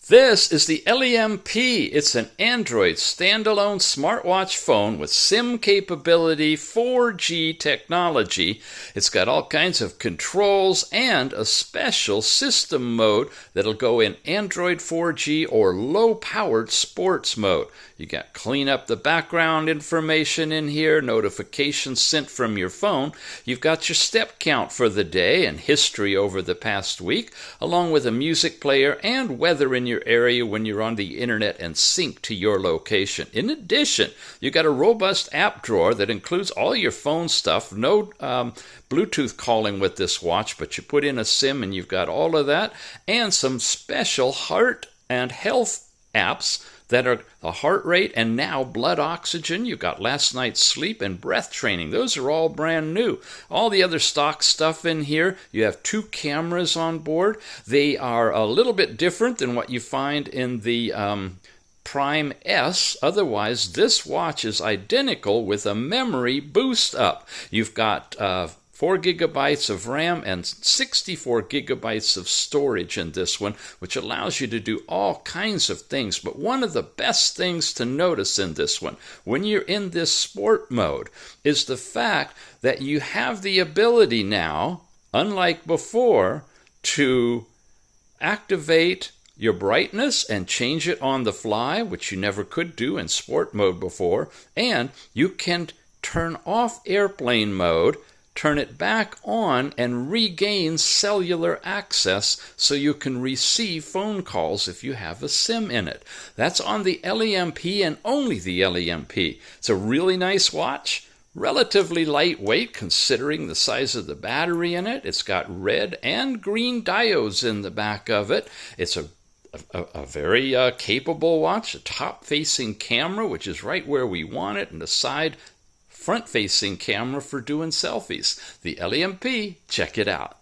This is the LEMP. It's an Android standalone smartwatch phone with SIM capability, 4G technology. It's got all kinds of controls and a special system mode that'll go in Android 4G or low-powered sports mode. You got clean up the background information in here, notifications sent from your phone. You've got your step count for the day and history over the past week, along with a music player and weather in your area when you're on the internet and sync to your location. In addition, you got a robust app drawer that includes all your phone stuff. No Bluetooth calling with this watch, but you put in a SIM and you've got all of that, and some special heart and health apps that are the heart rate and now blood oxygen. You've got last night's sleep and breath training. Those are all brand new. All the other stock stuff in here. You have 2 cameras on board. They are a little bit different than what you find in the Prime S. Otherwise, this watch is identical with a memory boost up. You've got 4 gigabytes of RAM and 64 gigabytes of storage in this one, which allows you to do all kinds of things. But one of the best things to notice in this one, when you're in this sport mode, is the fact that you have the ability now, unlike before, to activate your brightness and change it on the fly, which you never could do in sport mode before, and you can turn off airplane mode, turn it back on, and regain cellular access so you can receive phone calls if you have a SIM in it. That's on the LEMP and only the LEMP. It's a really nice watch, relatively lightweight considering the size of the battery in it. It's got red and green diodes in the back of it. It's a very capable watch, a top-facing camera, which is right where we want it, and a side front-facing camera for doing selfies. The LEMP, check it out.